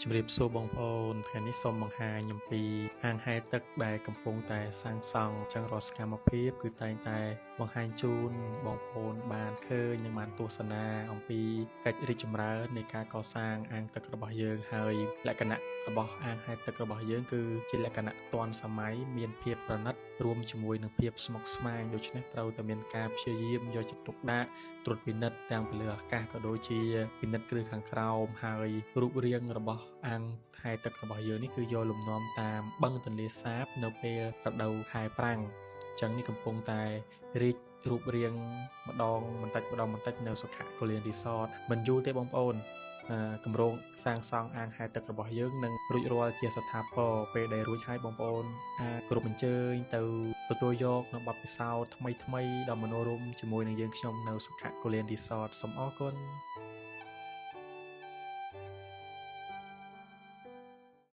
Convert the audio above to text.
ជំរាបសួរបងប្អូនថ្ងៃនេះសូមបង្ហាញអំពីហាងហែទឹកដែលកំពុងតែសាងសង់ចឹងរាល់សកម្មភាពគឺតែងតែបង្ហាញជូនបងប្អូនបានឃើញនិងបានទស្សនាអំពីកិច្ចរីកចម្រើននៃការកសាងអាងទឹករបស់យើងហើយលក្ខណៈរបស់អាងហែទឹករបស់យើងគឺជាលក្ខណៈទាន់សម័យមានភាពប្រណិតរួមជាមួយនឹងភាពស្មុគស្មាញដូច្នេះត្រូវតែមានការព្យាយាមយកចិត្តទុកដាក់ត្រួតពិនិត្យទាំងពីលើអាកាសក៏ដូចជាពិនិត្យគ្រឹះខាងក្រោមហើយរូបរាងរបស់អាងហែទឹករបស់យើងនេះគឺយកលំនាំតាមបឹងទន្លេសាបនៅពេលរដូវខែប្រាំងអញ្ចឹងនេះកំពុងតែរីករូបរាងម្ដងបន្តិចនៅសុខៈកូលៀនរីសតមិនយូរទេបងប្អូនគម្រោងសាងសង់អាងហែទឹករបស់យើងនឹងរួចរាល់ជាស្ថាពរពេលដែលរួចហើយបងប្អូនគ្រប់អញ្ជើញទៅទទួលយកនៅបទពិសោធន៍ថ្មីៗដ៏មនោរម្យជាមួយនឹងយើងខ្ញុំនៅសុខៈកូលៀនរីសតសូមអរគុណ